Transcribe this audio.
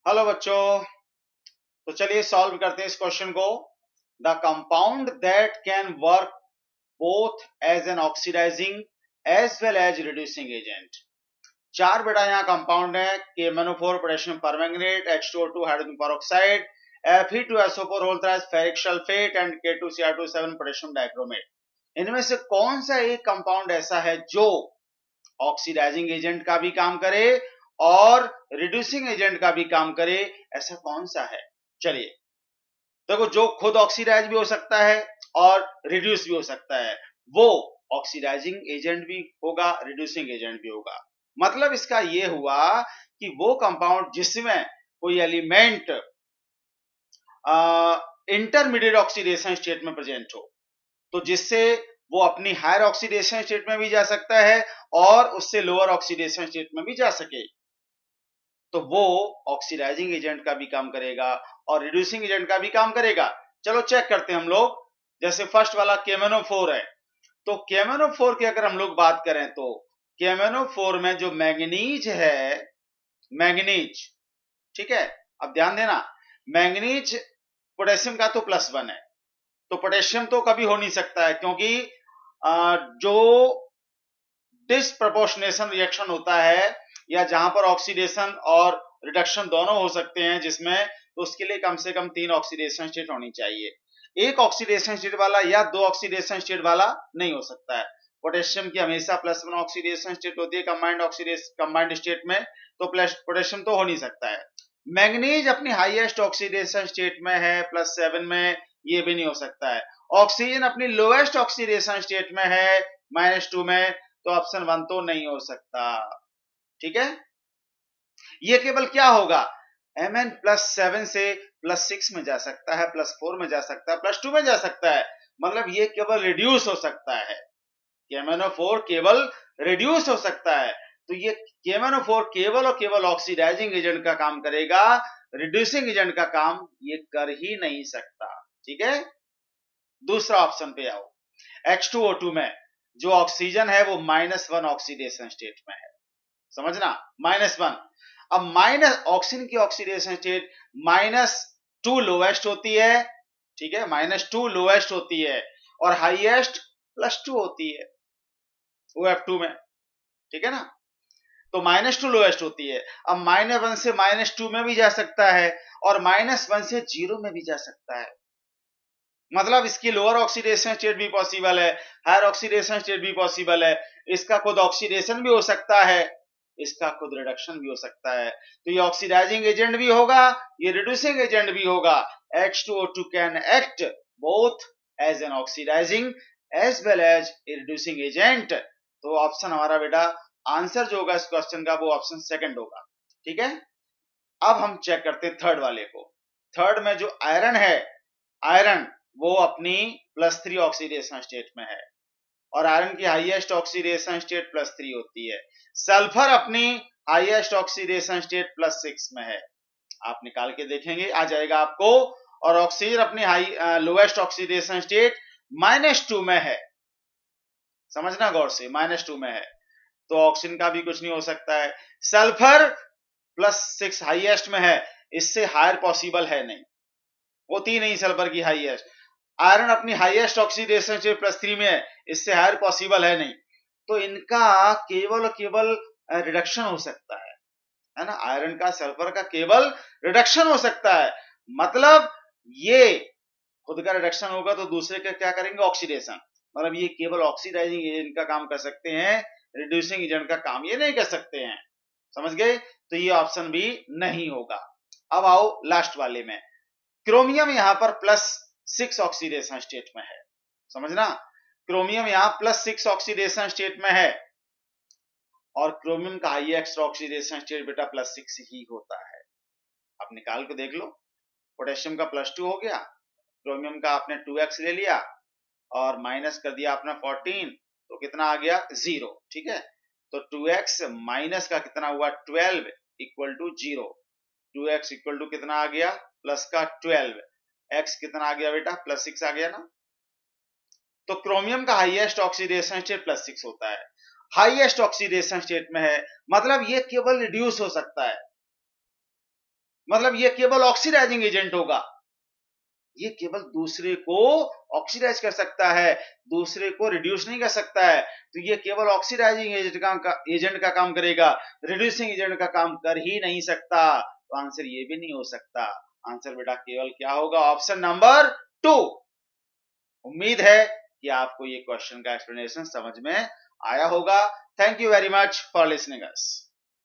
Hello बच्चों। तो चलिए सॉल्व करते हैं इस क्वेश्चन को। The compound that can work both as an oxidising as well as reducing agent. चार बेटा यहाँ कंपाउंड है, KMnO4 potassium permanganate, H2O2 hydrogen peroxide, Fe2SO4 whole thrice ferric sulphate and K2Cr27 potassium dichromate. इनमें से कौन सा एक कंपाउंड ऐसा है जो ऑक्सीडाइजिंग एजेंट का भी काम करे और रिड्यूसिंग एजेंट का भी काम करे? ऐसा कौन सा है? चलिए देखो, जो खुद ऑक्सीडाइज भी हो सकता है और रिड्यूस भी हो सकता है, वो ऑक्सीडाइजिंग एजेंट भी होगा, रिड्यूसिंग एजेंट भी होगा। मतलब इसका ये हुआ कि वो कंपाउंड जिसमें कोई एलिमेंट इंटरमीडिएट ऑक्सीडेशन स्टेट में प्रेजेंट हो, तो जिससे वो अपनी हायर ऑक्सीडेशन स्टेट में भी जा सकता है और उससे लोअर ऑक्सीडेशन स्टेट में भी जा सके, तो वो ऑक्सीडाइजिंग एजेंट का भी काम करेगा और रिड्यूसिंग एजेंट का भी काम करेगा। चलो चेक करते हैं हम लोग। जैसे फर्स्ट वाला KMnO4 है, तो KMnO4 की अगर हम लोग बात करें तो KMnO4 में जो मैंगनीज है, मैंगनीज, ठीक है, अब ध्यान देना, मैंगनीज पोटेशियम का तो +1 है, तो पोटेशियम तो कभी हो नहीं सकता है, क्योंकि जो डिसप्रपोर्शनेशन रिएक्शन होता है या जहां पर ऑक्सीडेशन और रिडक्शन दोनों हो सकते हैं जिसमें, तो उसके लिए कम से कम 3 ऑक्सीडेशन स्टेट होनी चाहिए। एक ऑक्सीडेशन स्टेट वाला या 2 ऑक्सीडेशन स्टेट वाला नहीं हो सकता है। पोटेशियम की हमेशा +1 ऑक्सीडेशन स्टेट होती है कंबाइंड स्टेट में, तो पोटेशियम तो हो नहीं सकता है। मैंगनीज अपनी हाईएस्ट ऑक्सीडेशन स्टेट में है +7 में, ये भी नहीं हो सकता है। ऑक्सीजन अपनी लोएस्ट ऑक्सीडेशन स्टेट में है -2 में, तो ऑप्शन 1 तो नहीं हो सकता। ठीक है, ये केवल क्या होगा, Mn+7 से +6 में जा सकता है, +4 में जा सकता है, +2 में जा सकता है। मतलब ये केवल रिड्यूस हो सकता है, KMnO4 केवल रिड्यूस हो सकता है। तो ये KMnO4 केवल और केवल ऑक्सीडाइजिंग एजेंट का काम करेगा, रिड्यूसिंग एजेंट का काम ये कर ही नहीं सकता। ठीक है, दूसरा ऑप्शन पे आओ। H2O2 में जो ऑक्सीजन है वो -1 ऑक्सीडेशन स्टेट में है, समझना, -1। अब माइनस ऑक्सीजन की ऑक्सीडेशन स्टेट -2 लोएस्ट होती है, ठीक है, -2 लोएस्ट होती है और हाईएस्ट +2 होती है OF2 में, ठीक है ना। तो -2 लोएस्ट होती है। अब -1 से -2 में भी जा सकता है और -1 से 0 में भी जा सकता है। मतलब इसकी लोअर ऑक्सीडेशन स्टेट भी पॉसिबल है, हायर ऑक्सीडेशन स्टेट भी पॉसिबल है। इसका खुद ऑक्सीडेशन भी हो सकता है, इसका खुद रिडक्शन भी हो सकता है। तो ये ऑक्सीडाइजिंग एजेंट भी होगा, ये रिड्यूसिंग एजेंट भी होगा। H2O2 can act both as an oxidising as well as a reducing agent. तो ऑप्शन हमारा बेटा आंसर जो होगा इस क्वेश्चन का वो ऑप्शन सेकंड होगा। ठीक है, अब हम चेक करते हैं थर्ड वाले को। थर्ड में जो आयरन है, आयरन वो अपनी +3 ऑक्सीडेशन स्टेट में है और आयरन की हाईएस्ट ऑक्सीडेशन स्टेट +3 होती है। सल्फर अपनी हाईएस्ट ऑक्सीडेशन स्टेट +6 में है, आप निकाल के देखेंगे आ जाएगा आपको। और ऑक्सीजन अपनी लोएस्ट ऑक्सीडेशन स्टेट -2 में है, समझना गौर से, -2 में है, तो ऑक्सीजन का भी कुछ नहीं हो सकता है। सल्फर +6 हाईएस्ट में है, इससे हायर पॉसिबल है नहीं, होती नहीं सल्फर की हाईएस्ट। आयरन अपनी हाईएस्ट ऑक्सीडेशन स्टेट +3 में है, इससे हायर पॉसिबल है नहीं, तो इनका केवल और केवल रिडक्शन हो सकता है ना। आयरन का सल्फर का केवल रिडक्शन हो सकता है, मतलब ये खुद का रिडक्शन होगा तो दूसरे का क्या करेंगे, ऑक्सीडेशन। मतलब ये केवल ऑक्सीडाइजिंग एजेंट का काम कर सकते हैं, रिड्यूसिंग एजेंट का काम ये नहीं कर सकते हैं, समझ गए। तो ये ऑप्शन भी नहीं होगा। अब आओ लास्ट वाले में। क्रोमियम यहां पर +6 ऑक्सीडेशन स्टेट में है, समझना, क्रोमियम यहां +6 ऑक्सीडेशन स्टेट में है और क्रोमियम का हाईएस्ट ऑक्सीडेशन स्टेट बेटा +6 ही होता है। आप निकाल के देख लो, पोटेशियम का +2 हो गया, क्रोमियम का आपने 2x ले लिया और माइनस कर दिया आपने 14, तो कितना आ गया 0। ठीक है, तो 2x माइनस का कितना हुआ 12 equal to 0। 2x equal to कितना आ गया, प्लस का 12, x कितना आ गया बेटा +6 आ गया ना। तो क्रोमियम का हाईएस्ट ऑक्सीडेशन स्टेट +6 होता है, हाईएस्ट ऑक्सीडेशन स्टेट में है, मतलब ये केवल रिड्यूस हो सकता है, मतलब ये केवल ऑक्सीडाइजिंग एजेंट होगा, ये केवल दूसरे को ऑक्सीडाइज कर सकता है, दूसरे को रिड्यूस नहीं कर सकता है। तो ये केवल ऑक्सीडाइजिंग एजेंट का काम करेगा, रिड्यूसिंग एजेंट का काम कर ही नहीं सकता। तो आंसर ये भी नहीं हो सकता। आंसर बेटा केवल क्या होगा, ऑप्शन नंबर 2। उम्मीद है कि आपको ये क्वेश्चन का एक्सप्लेनेशन समझ में आया होगा। Thank you very much for listening us.